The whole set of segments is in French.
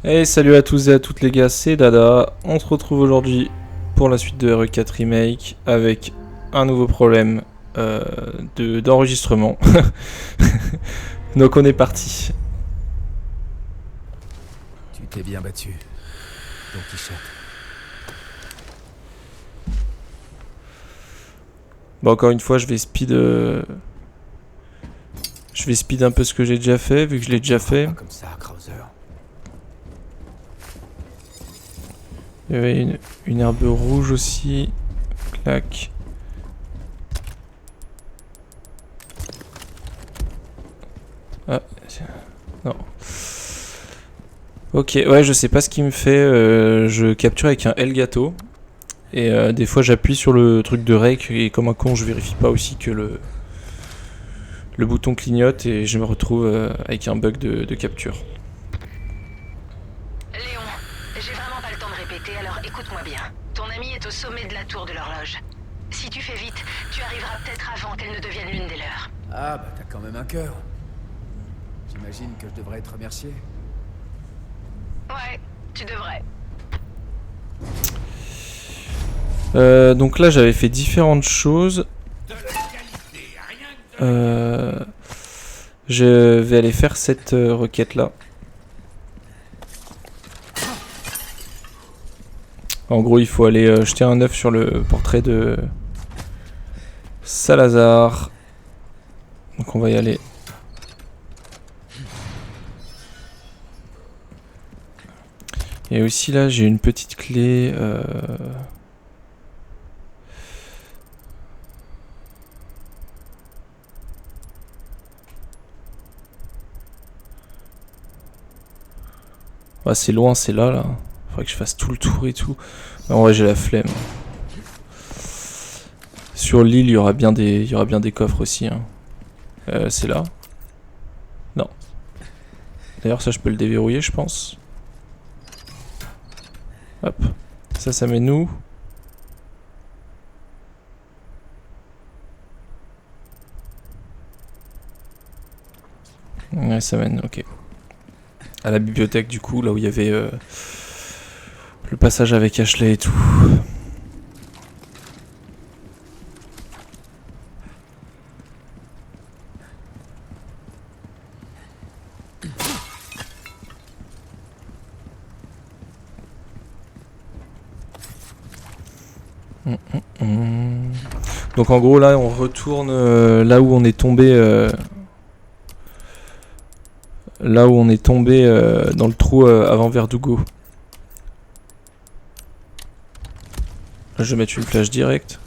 Et salut à tous et à toutes les gars, c'est Dada. On se retrouve aujourd'hui pour la suite de RE4 Remake avec un nouveau problème d'enregistrement. Donc on est parti. Tu t'es bien battu, Don Quichotte. Bon, encore une fois, je vais speed un peu ce que j'ai déjà fait, vu que je l'ai déjà fait. Pas comme ça, Krauser. Il y avait une herbe rouge aussi. Clac. Ah, non. Ok, ouais, je sais pas ce qui me fait. Je capture avec un Elgato. Et des fois, j'appuie sur le truc de rec. Et comme un con, je vérifie pas aussi que le bouton clignote. Et je me retrouve avec un bug de capture. Léon, j'ai vraiment pas le temps de répéter, alors écoute-moi bien. Ton ami est au sommet de la tour de l'horloge. Si tu fais vite, tu arriveras peut-être avant qu'elle ne devienne l'une des leurs. Ah bah t'as quand même un cœur. J'imagine que je devrais être remercié. Ouais, tu devrais. Donc là, j'avais fait différentes choses. Je vais aller faire cette requête là. En gros, il faut aller jeter un œuf sur le portrait de Salazar. Donc on va y aller. Et aussi là, j'ai une petite clé. Ah, c'est loin, c'est là. Faudrait que je fasse tout le tour et tout. En vrai, j'ai la flemme. Sur l'île, il y aura bien des coffres aussi. Hein. C'est là. Non. D'ailleurs, ça, je peux le déverrouiller, je pense. Hop. Ça mène où? Ouais, ça mène, ok. À la bibliothèque, du coup, là où il y avait le passage avec Ashley et tout. Donc en gros là on retourne là où on est tombé dans le trou avant Verdugo. Là, je vais mettre une flèche directe.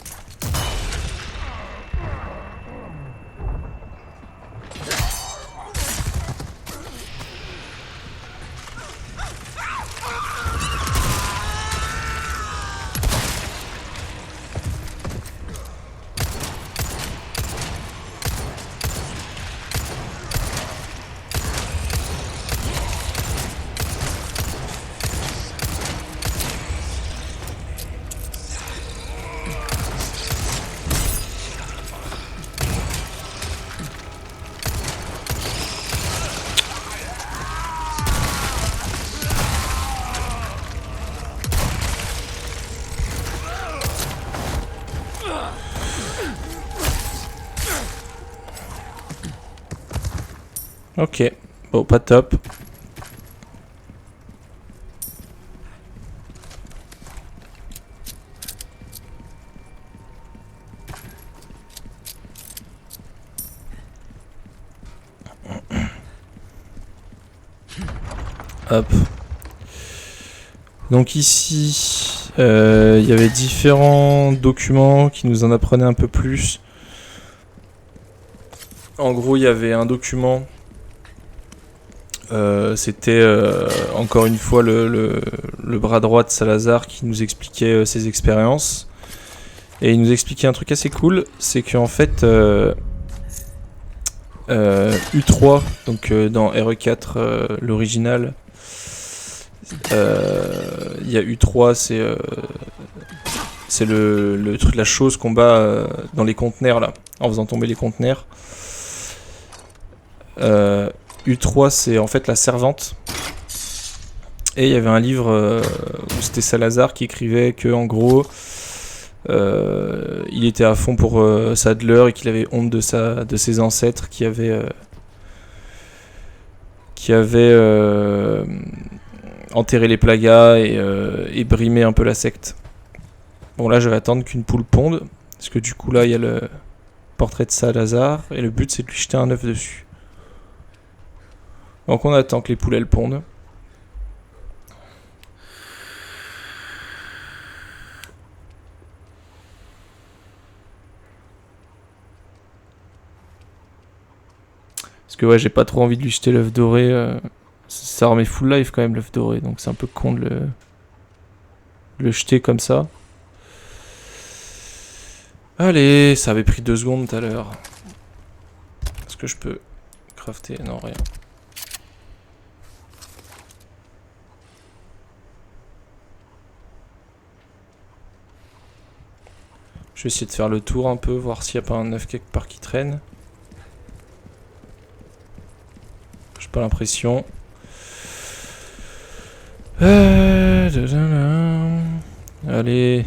Ok, bon pas top. Hop. Donc ici, il y avait différents documents qui nous en apprenaient un peu plus. En gros, il y avait un document. C'était encore une fois le bras droit de Salazar qui nous expliquait ses expériences. Et il nous expliquait un truc assez cool, c'est qu'en fait U3, donc dans RE4 l'original, il y a U3, c'est le truc, la chose qu'on bat dans les conteneurs là, en faisant tomber les conteneurs. U3 c'est en fait la servante. Et il y avait un livre où c'était Salazar qui écrivait que en gros il était à fond pour Sadler et qu'il avait honte de ses ancêtres qui avaient enterré les plagas et brimé un peu la secte. Bon là je vais attendre qu'une poule ponde, parce que du coup là il y a le portrait de Salazar et le but c'est de lui jeter un œuf dessus. Donc on attend que les poules elles pondent. Parce que ouais, j'ai pas trop envie de lui jeter l'œuf doré. Ça remet full life quand même l'œuf doré, donc c'est un peu con de le jeter comme ça. Allez, ça avait pris 2 secondes tout à l'heure. Est-ce que je peux crafter? Non, rien. Je vais essayer de faire le tour un peu, voir s'il n'y a pas un œuf quelque part qui traîne. J'ai pas l'impression. Allez.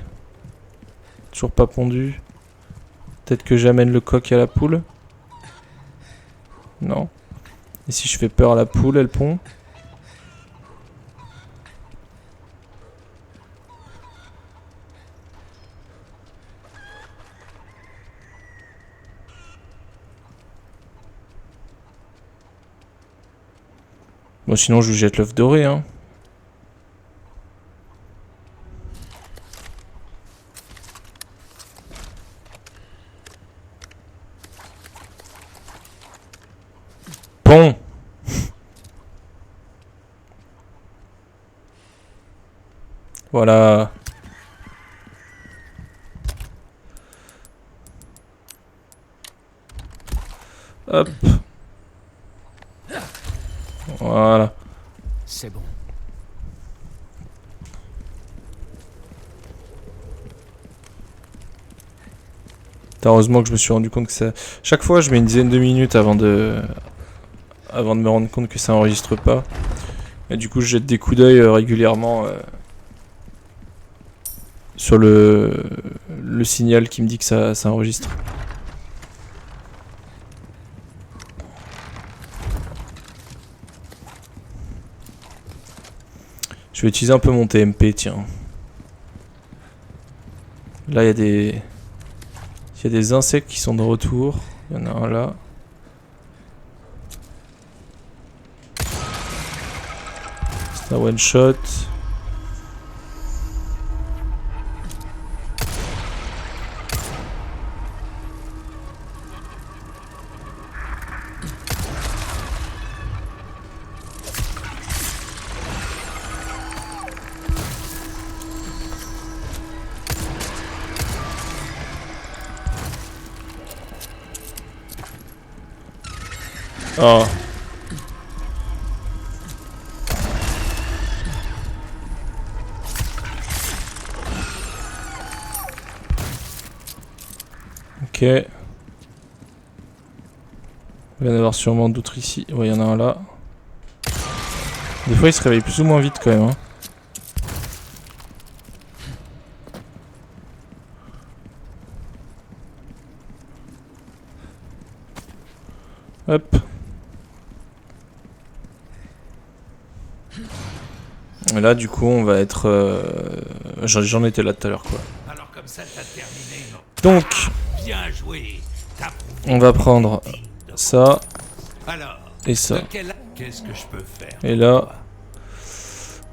Toujours pas pondu. Peut-être que j'amène le coq à la poule. Non. Et si je fais peur à la poule, elle pond. Bon, sinon je lui jette l'œuf doré, hein. Bon. Voilà. Hop. Voilà. C'est bon. Heureusement que je me suis rendu compte que ça... Chaque fois, je mets une dizaine de minutes avant de me rendre compte que ça enregistre pas. Et du coup, je jette des coups d'œil régulièrement sur le signal qui me dit que ça enregistre. Je vais utiliser un peu mon TMP, tiens. Là, il y a des insectes qui sont de retour. Il y en a un là. C'est un one shot. Oh. Ok. Il va y en avoir sûrement d'autres ici. Ouais, il y en a un là. Des fois, il se réveille plus ou moins vite quand même, hein. Hop. Et là, du coup, on va être... J'en étais là tout à l'heure, quoi. Alors comme ça, t'as terminé, non? Donc, Bien joué. T'as prouvé on va prendre que t'es digne de ça Alors, et ça. qu'est-ce que je peux faire? Et là,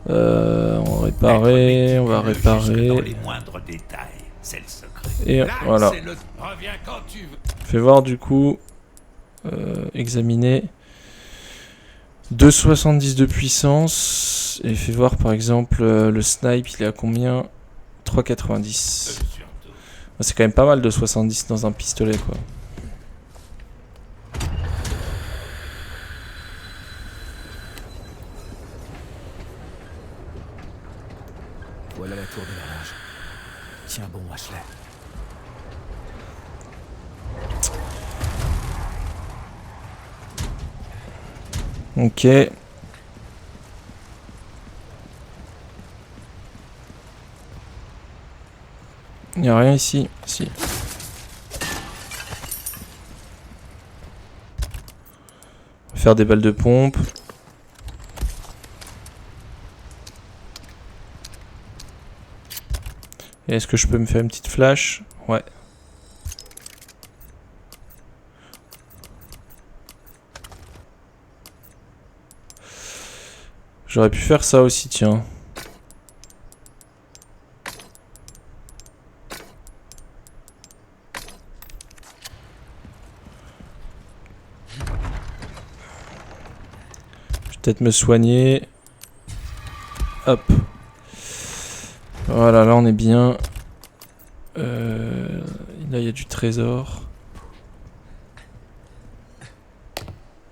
on va réparer, on va Jusque dans réparer. les moindres détails, c'est le secret. Et Là, voilà. c'est le... Reviens quand tu veux. Fais voir du coup, examiner. 2,70 de puissance. Et fais voir par exemple le snipe, il est à combien? 3,90. Surtout. C'est quand même pas mal de 70 dans un pistolet, quoi. Voilà la tour de l'horloge. Tiens bon, Ashley. Ok. Y a rien ici. Si. On va faire des balles de pompe. Et est-ce que je peux me faire une petite flash? Ouais. J'aurais pu faire ça aussi, tiens. Je vais peut-être me soigner. Hop. Voilà, là on est bien. Là il y a du trésor.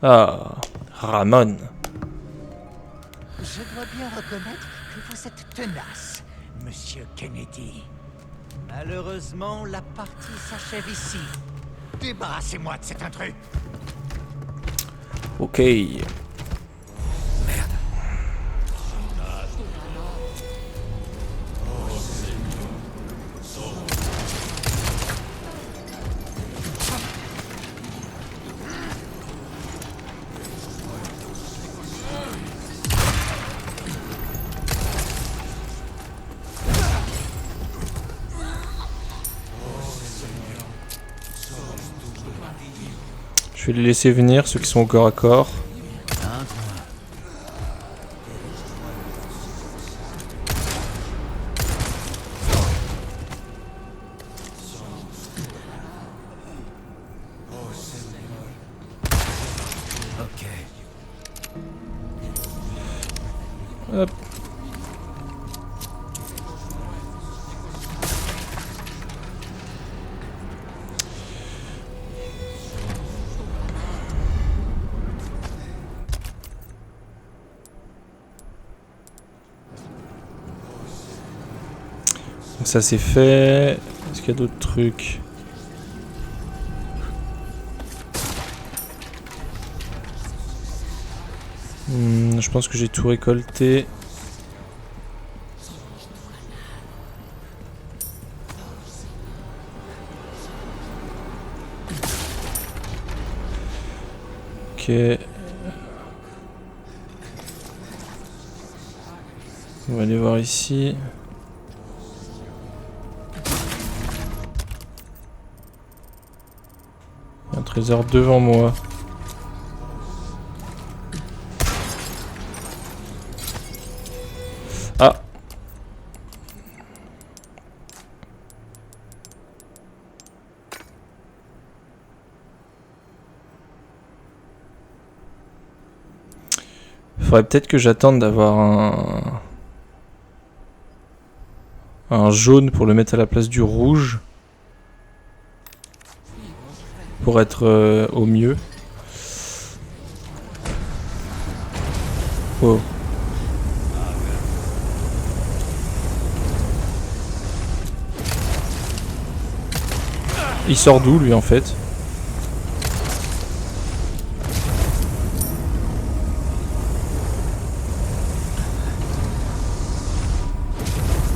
Ah, Ramon. Je dois bien reconnaître que vous êtes tenace, Monsieur Kennedy. Malheureusement, la partie s'achève ici. Débarrassez-moi de cet intrus. Ok. Je vais les laisser venir, ceux qui sont au corps à corps. Ok. Hop. Donc ça c'est fait. Est-ce qu'il y a d'autres trucs? Je pense que j'ai tout récolté. Ok. On va aller voir ici. Il y a un trésor devant moi. Ah! Faudrait peut-être que j'attende d'avoir un jaune pour le mettre à la place du rouge. Pour être au mieux. Oh. Il sort d'où lui en fait?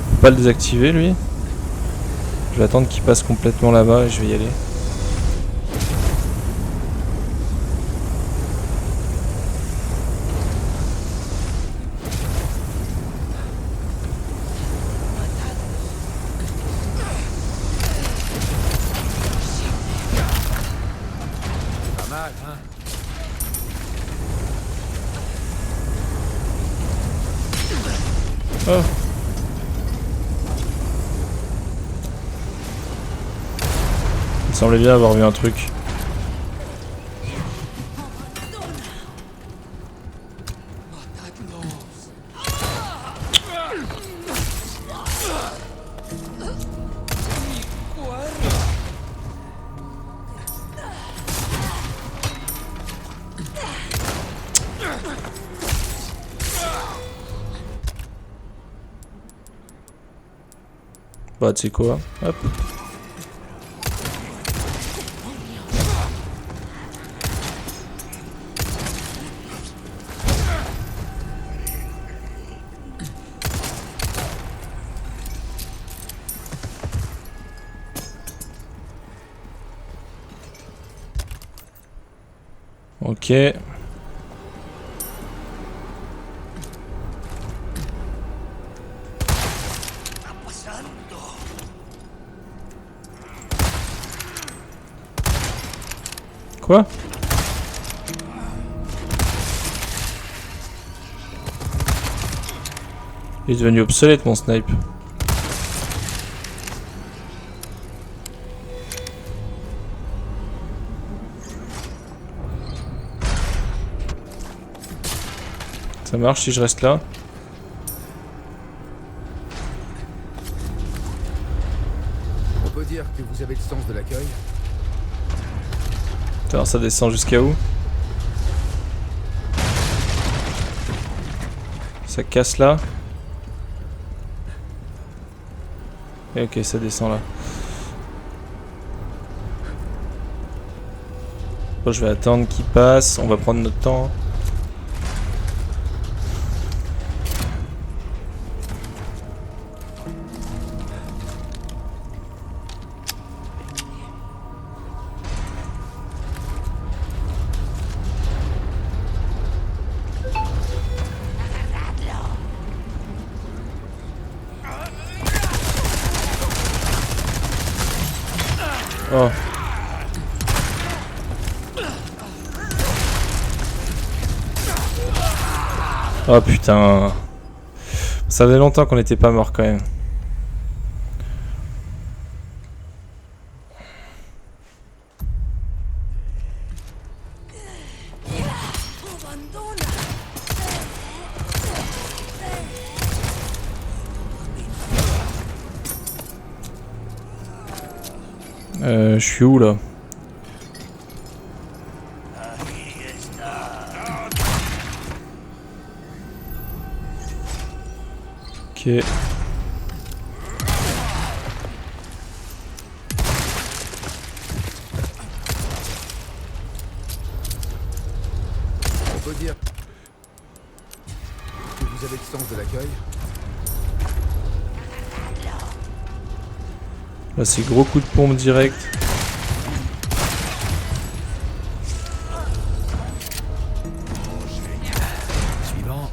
Faut pas le désactiver lui? Je vais attendre qu'il passe complètement là-bas et je vais y aller. Pas mal, hein? Oh. Il semblait bien avoir vu un truc. Bah tu sais quoi? Hop. Ok. Quoi? Il est devenu obsolète mon snipe. Ça marche si je reste là? On peut dire que vous avez le sens de l'accueil. Alors ça descend jusqu'à où? Ça casse là. Et ok, ça descend là. Bon, je vais attendre qu'il passe. On va prendre notre temps. Oh. Oh putain. Ça faisait longtemps qu'on n'était pas mort quand même. Je suis où là? Ok. On peut dire que vous avez le sens de l'accueil. Là c'est gros coup de pompe direct. Suivant.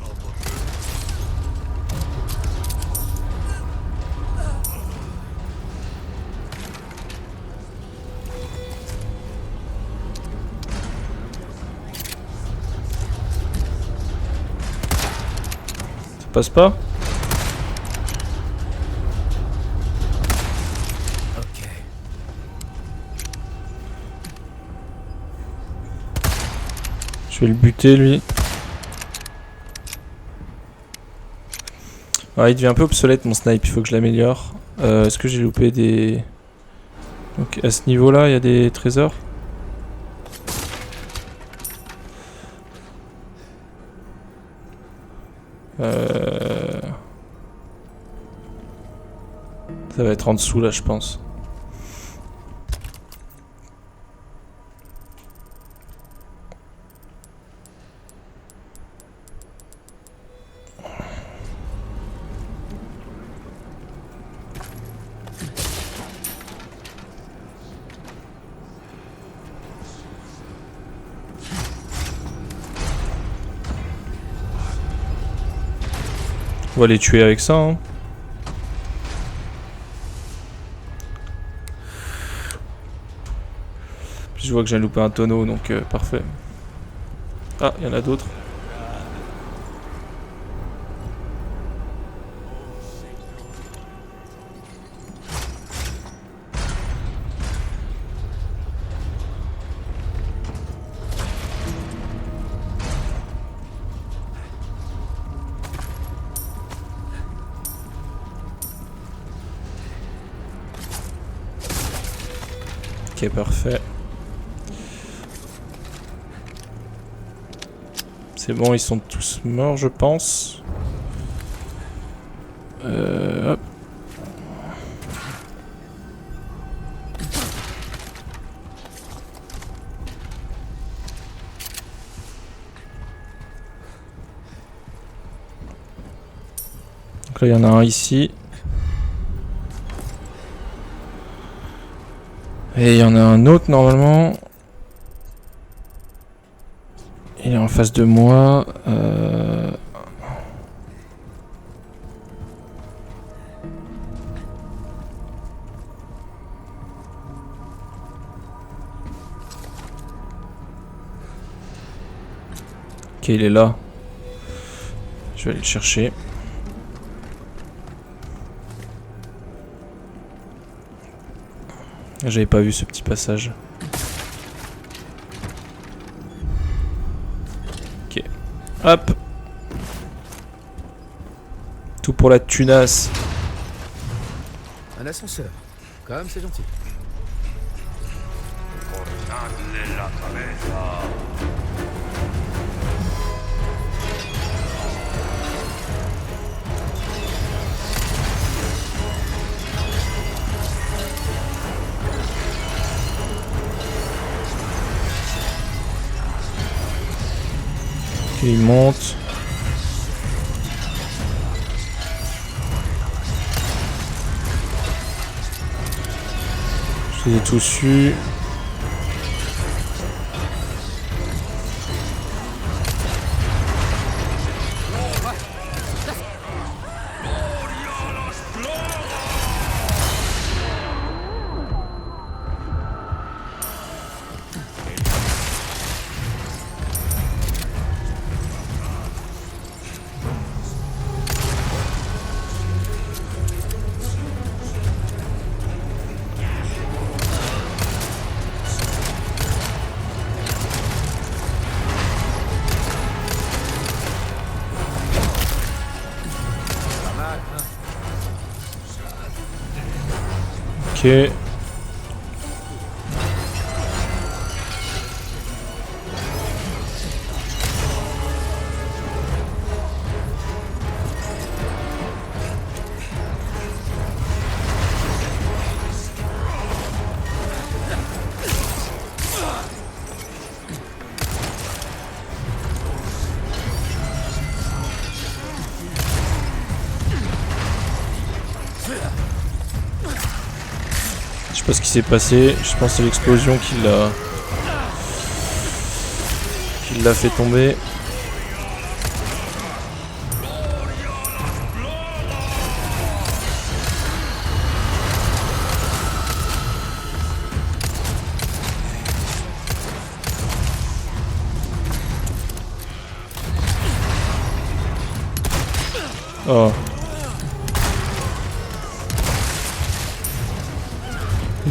Ça passe pas? Ok. Je vais le buter lui. Ah, il devient un peu obsolète mon snipe, il faut que je l'améliore. Est-ce que j'ai loupé des... Donc à ce niveau là il y a des trésors. Ça va être en dessous là je pense. On va les tuer avec ça hein. Puis je vois que j'ai loupé un tonneau donc parfait. Ah, il y en a d'autres. Ok, parfait. C'est bon, ils sont tous morts, je pense. Hop. Donc là, il y en a un ici. Et il y en a un autre normalement. Il est en face de moi. Ok, il est là. Je vais aller le chercher. J'avais pas vu ce petit passage. Ok. Hop. Tout pour la tunasse. Un ascenseur. Quand même, c'est gentil. Ok, il monte. Je les ai tous eus. Ok. Je sais pas ce qui s'est passé, je pense que c'est l'explosion qui l'a fait tomber. Oh.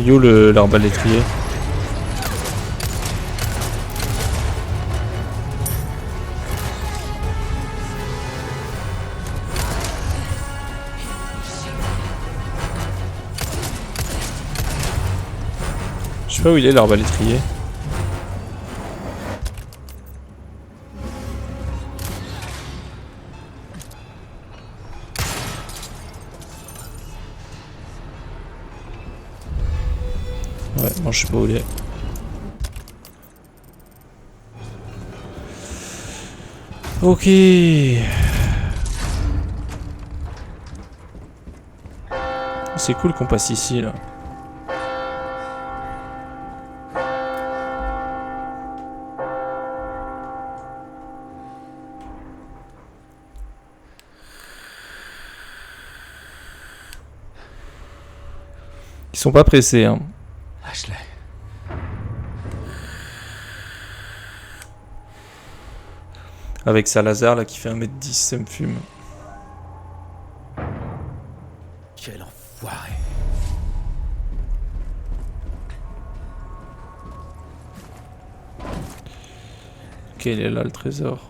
Yo l'arbalétrier. Je sais pas où il est l'arbalétrier. Ouais, moi je sais pas où il est. Ok. C'est cool qu'on passe ici là. Ils sont pas pressés hein. Ashley. Avec Salazar là qui fait 1m10, ça me fume. Quel enfoiré. Ok, il est là le trésor.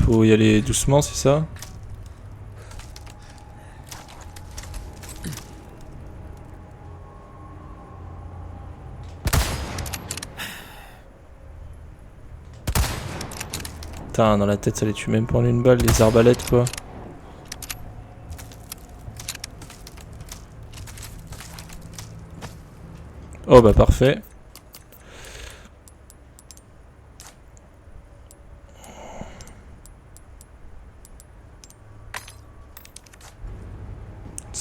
Faut y aller doucement, c'est ça? Putain, dans la tête ça les tue même pas en une balle, les arbalètes quoi. Oh bah parfait.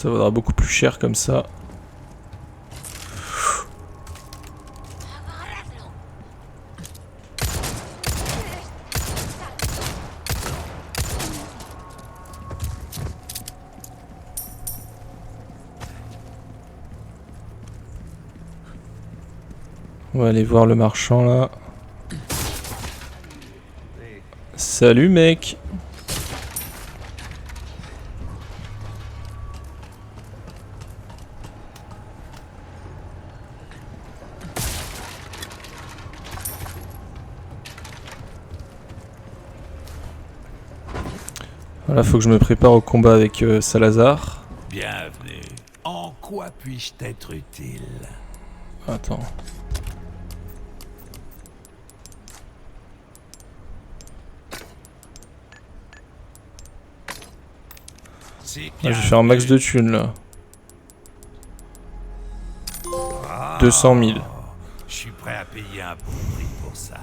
Ça vaudra beaucoup plus cher comme ça. On va aller voir le marchand là. Salut mec. Voilà, faut que je me prépare au combat avec Salazar. Bienvenue. En quoi puis-je t'être utile? Attends. C'est Là, je vais faire un max de thunes là. 200 000. Je suis prêt à payer un bon prix pour ça.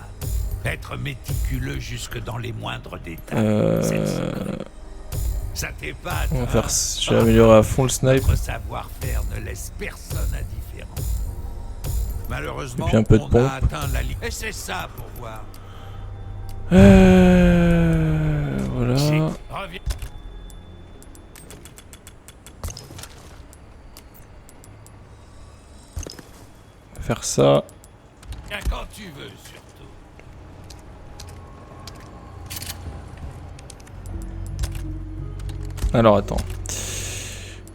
Être méticuleux jusque dans les moindres détails. C'est le secret. Ça t'épate. On va faire. Je vais améliorer à fond le snipe. Notre savoir-faire ne laisse personne indifférent. Malheureusement, Et puis un peu de on pompe. a atteint la limite. Et c'est ça pour voir. Voilà. Reviens. Faire ça. Viens quand tu veux, surtout. Alors attends.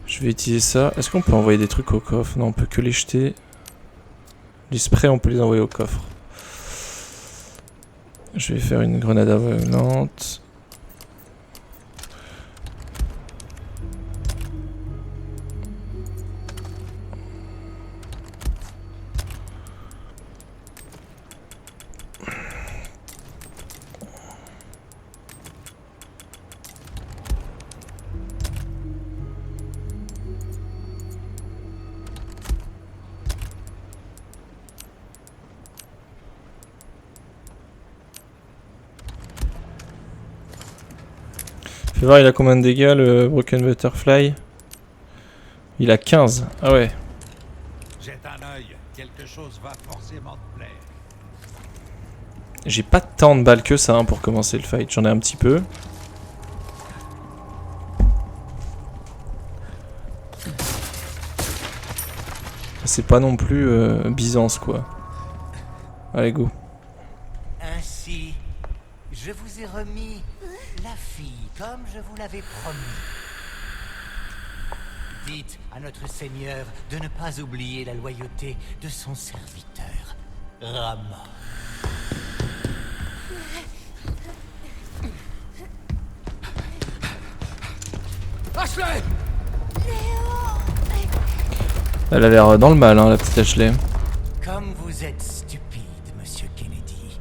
Je vais utiliser ça. Est-ce qu'on peut envoyer des trucs au coffre? Non, on peut que les jeter. Les sprays, on peut les envoyer au coffre. Je vais faire une grenade aveuglante. Fais voir, il a combien de dégâts le Broken Butterfly? Il a 15. Ah ouais. Jette un œil. Quelque chose va forcément te plaire. J'ai pas tant de balles que ça hein, pour commencer le fight. J'en ai un petit peu. C'est pas non plus Byzance quoi. Allez go. Ainsi, je vous ai remis la fille comme je vous l'avais promis. Dites à notre Seigneur de ne pas oublier la loyauté de son serviteur, Rama. Ashley! Elle a l'air dans le mal hein, la petite Ashley. Comme vous êtes stupide, Monsieur Kennedy,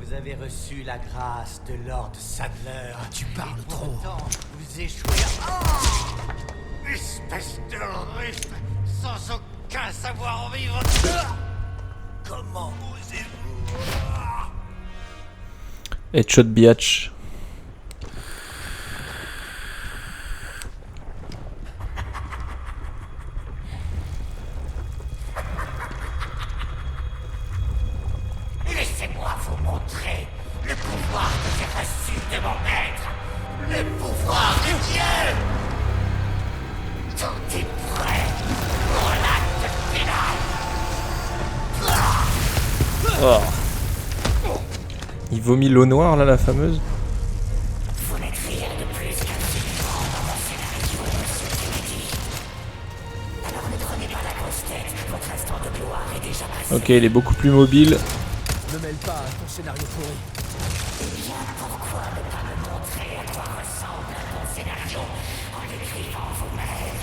vous avez reçu la grâce de Lord Sadler. Tu parles trop. Pourtant, vous échouez à... Espèce de rustre, sans aucun savoir-vivre. Comment osez-vous? Headshot biatch. Laissez-moi vous montrer le pouvoir que j'ai reçu de mon maître, le pouvoir de Dieu. Tout est prêt pour l'acte final. Oh. Il vomit l'eau noire là la fameuse. Vous n'êtes rien de plus qu'un figurant dans mon scénario, Monsieur Kennedy. Alors ne prenez pas la grosse tête, votre instant de gloire est déjà passé. Ok, il est beaucoup plus mobile. Ne mêle pas à ton scénario pourri. Eh bien, pourquoi ne pas me montrer à quoi ressemble un bon scénario en l'écrivant vous-même?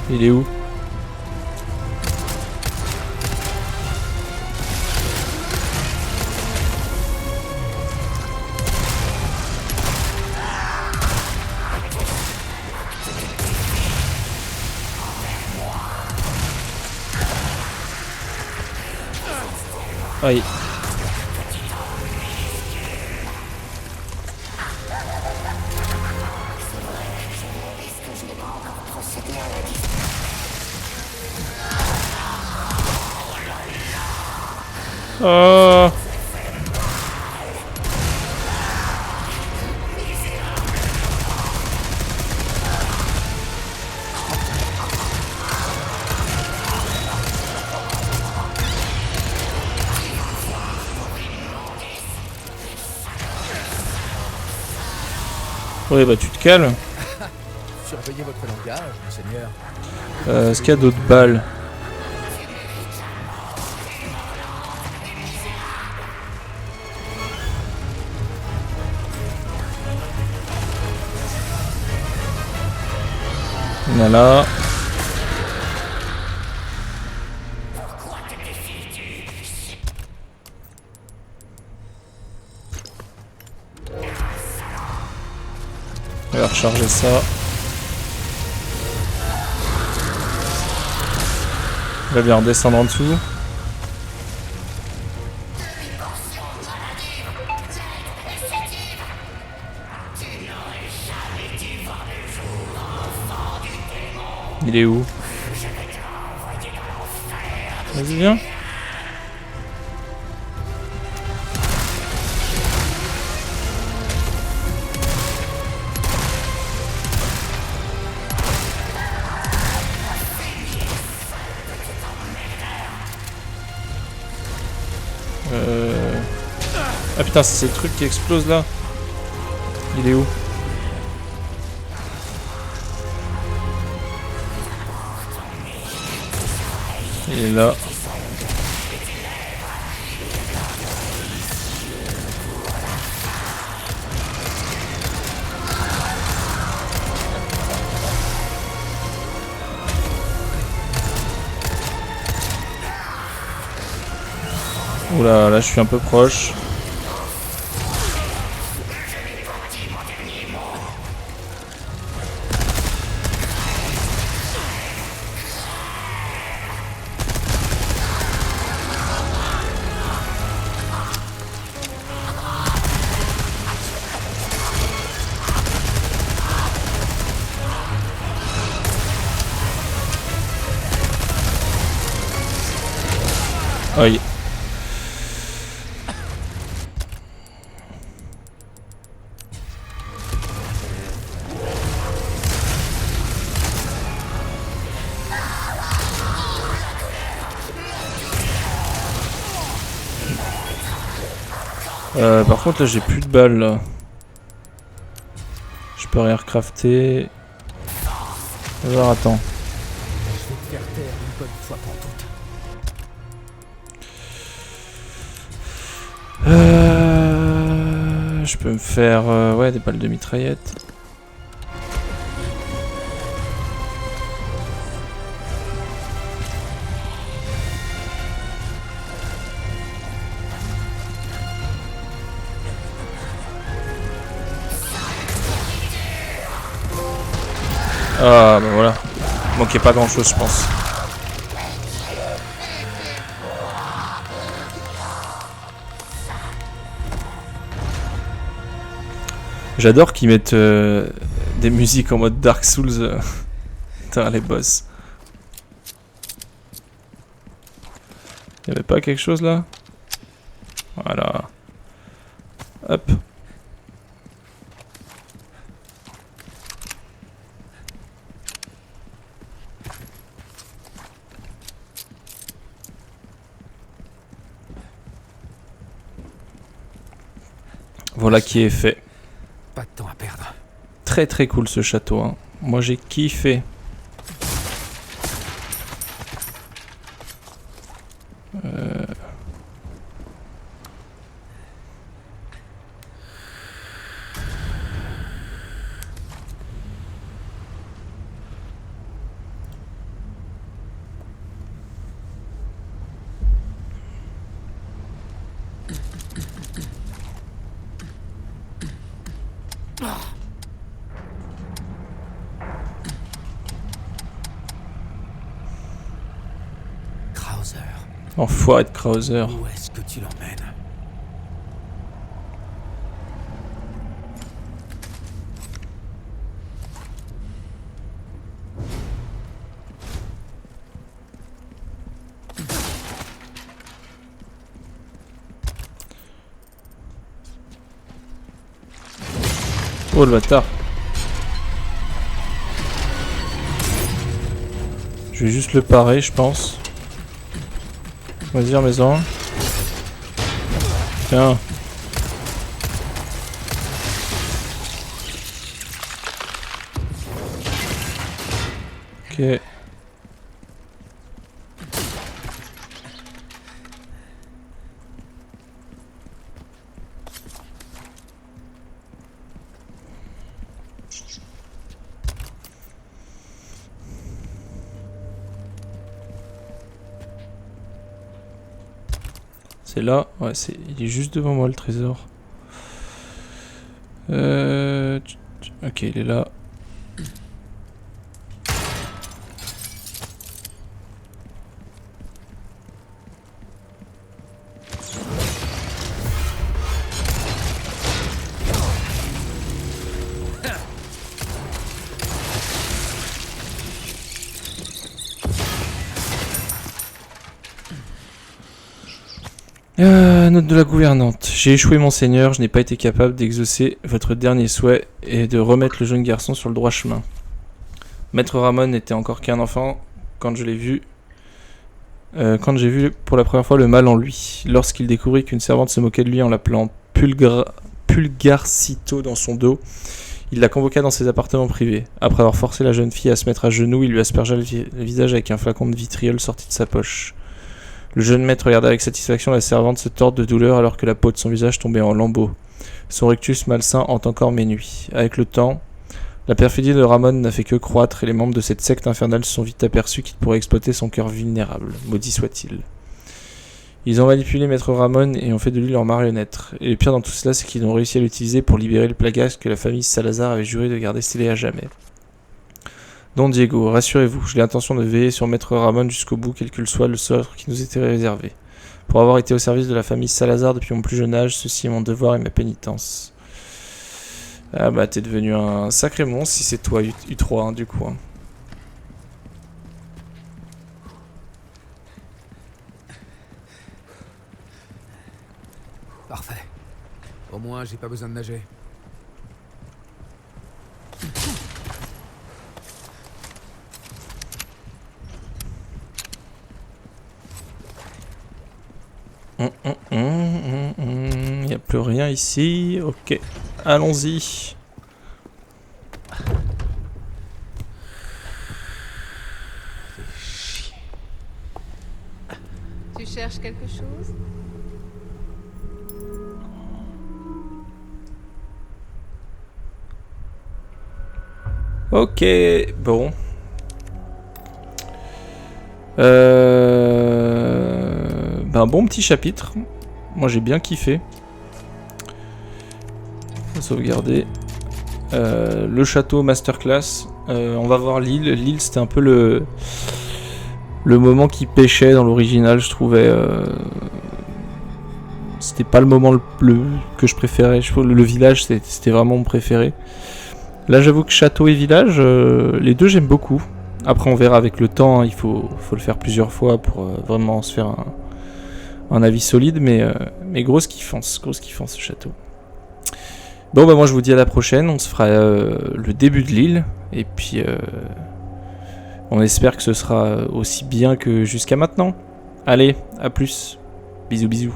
Il est où? Aïe. Oh. Ouais, bah tu te calmes. Surveillez votre langage, monseigneur. Est-ce qu'il y a d'autres balles? Voilà. On va recharger ça. On va bien redescendre en dessous. Il est où? Vas-y, viens. Ah putain, c'est le truc qui explose là. Il est où? Il est là. Oula, là je suis un peu proche. Aïe. Par contre là j'ai plus de balles là. Je peux rien recrafter. Alors attends. Je vais te faire taire une bonne fois pour toutes. Je peux me faire ouais, des balles de mitraillette. Ah bah voilà. Il manquait pas grand chose je pense. J'adore qu'ils mettent des musiques en mode Dark Souls derrière les boss. Y'avait pas quelque chose là? Voilà. Hop. Voilà qui est fait. Pas de temps à perdre. Très très cool ce château, hein. Moi j'ai kiffé. Krauser, Enfoiré de Krauser. où est-ce que tu l'emmènes? Oh le bâtard. Je vais juste le parer, je pense. Vas-y, remets-en. Tiens. Ok. C'est là, ouais, il est juste devant moi le trésor. Ok, il est là. Note de la gouvernante. J'ai échoué, monseigneur. Je n'ai pas été capable d'exaucer votre dernier souhait et de remettre le jeune garçon sur le droit chemin. Maître Ramon n'était encore qu'un enfant quand je l'ai vu. Quand j'ai vu pour la première fois le mal en lui. Lorsqu'il découvrit qu'une servante se moquait de lui en l'appelant Pulgarcito dans son dos, il la convoqua dans ses appartements privés. Après avoir forcé la jeune fille à se mettre à genoux, il lui aspergea le visage avec un flacon de vitriol sorti de sa poche. Le jeune maître regarda avec satisfaction la servante se tordre de douleur alors que la peau de son visage tombait en lambeaux. Son rictus malsain hante encore mes nuits. Avec le temps, la perfidie de Ramon n'a fait que croître et les membres de cette secte infernale se sont vite aperçus qu'ils pourraient exploiter son cœur vulnérable, maudit soit-il. Ils ont manipulé Maître Ramon et ont fait de lui leur marionnette. Et le pire dans tout cela, c'est qu'ils ont réussi à l'utiliser pour libérer le Plagas que la famille Salazar avait juré de garder scellé à jamais. Don Diego, rassurez-vous, j'ai l'intention de veiller sur Maître Ramon jusqu'au bout, quel que soit le sort qui nous était réservé. Pour avoir été au service de la famille Salazar depuis mon plus jeune âge, ceci est mon devoir et ma pénitence. Ah bah t'es devenu un sacré monstre si c'est toi U3 hein, du coup. Hein. Parfait. Au moins, j'ai pas besoin de nager. Il n'y a plus rien ici. Ok, allons-y. Tu cherches quelque chose? Ok, bon. Un bon petit chapitre. Moi j'ai bien kiffé. On va sauvegarder. Le château masterclass. On va voir l'île. L'île c'était un peu le moment qui pêchait dans l'original, je trouvais. C'était pas le moment que je préférais. Le village c'était vraiment mon préféré. Là j'avoue que château et village, les deux j'aime beaucoup. Après on verra avec le temps, hein, il faut le faire plusieurs fois pour vraiment se faire un avis solide, mais grosse kiffance ce château. Bon bah moi je vous dis à la prochaine, on se fera le début de l'île, et puis on espère que ce sera aussi bien que jusqu'à maintenant. Allez, à plus, bisous bisous.